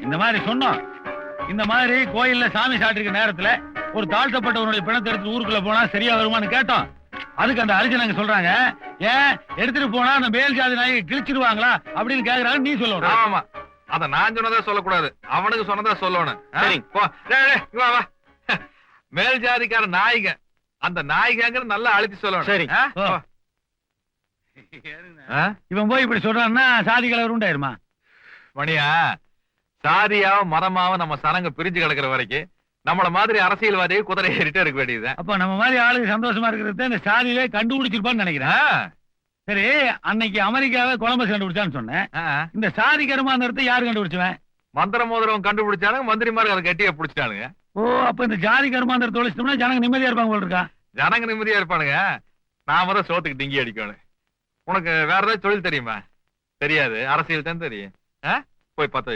இந்த மாதிரி சொன்னோம். இந்த மாதிரி கோயில்ல சாமி சாட்டிருக்க நேரத்துல ஒரு தாழ்த்தப்பட்டவனுடைய பிணத்தை எடுத்து ஊருக்குள்ள போனா சரியா வருமானு கேட்டோம். அதுக்கு அந்த அரிஜனங்க சொல்றாங்க, ஏன் எடுத்துட்டு போனா அந்த மேல் ஜாதி நாயை கிழிச்சிருவாங்களா அப்படின்னு கேக்குறாங்க. நீ சொல்லணும். ஆமா, அத நான் சொன்னதா சொல்லக்கூடாது, அவனுக்கு சொன்னதா சொல்லணும். சரி. வா வா. மேல் ஜாதிக்கார நாய்க, அந்த நாய்கங்கிற நல்லா அழுத்தி சொல்லணும். சரி. இவன் போய் இப்படி சொல்றான்னா சாதி கலவரம் உண்டாயிருமா? மணியா, சாதியாவும் மதமாவும் நம்ம சனங்க பிரிஞ்சு கிடக்குற வரைக்கும் நம்மள மாதிரி அரசியல்வாதியை குதிரை ஏறிட்டே இருக்க வேண்டியது. அப்ப நம்ம மாதிரி ஆளுக்கு சந்தோஷமா இருக்கிறது இந்த சாதியிலே கண்டுபிடிச்சிருப்பான்னு நினைக்கிறேன். சரி, அன்னைக்கு அமெரிக்காவை கொலம்பஸ் கண்டுபிடிச்சான்னு சொன்னேன். இந்த சாதி கருமாந்திரத்தை யாரு கண்டுபிடிச்சுவேன்? மந்திர மோதிரம் கண்டுபிடிச்சானுங்க, மந்திரிமார்கள் அதை கட்டியா பிடிச்சிட்டானுங்க. ஓ, அப்ப இந்த ஜாதி கருமாந்திரத்தை ஒழிச்சிட்டோம்னா ஜனங்க நிம்மதியா இருப்பாங்க போல இருக்கா? ஜனங்க நிம்மதியா இருப்பானுங்க, நாம தான் சோத்துக்கு டிங்கி அடிக்கணும். உனக்கு வேற ஏதாவது தொழில் தெரியுமா? தெரியாது, அரசியல் தான் தெரியும். போய் 10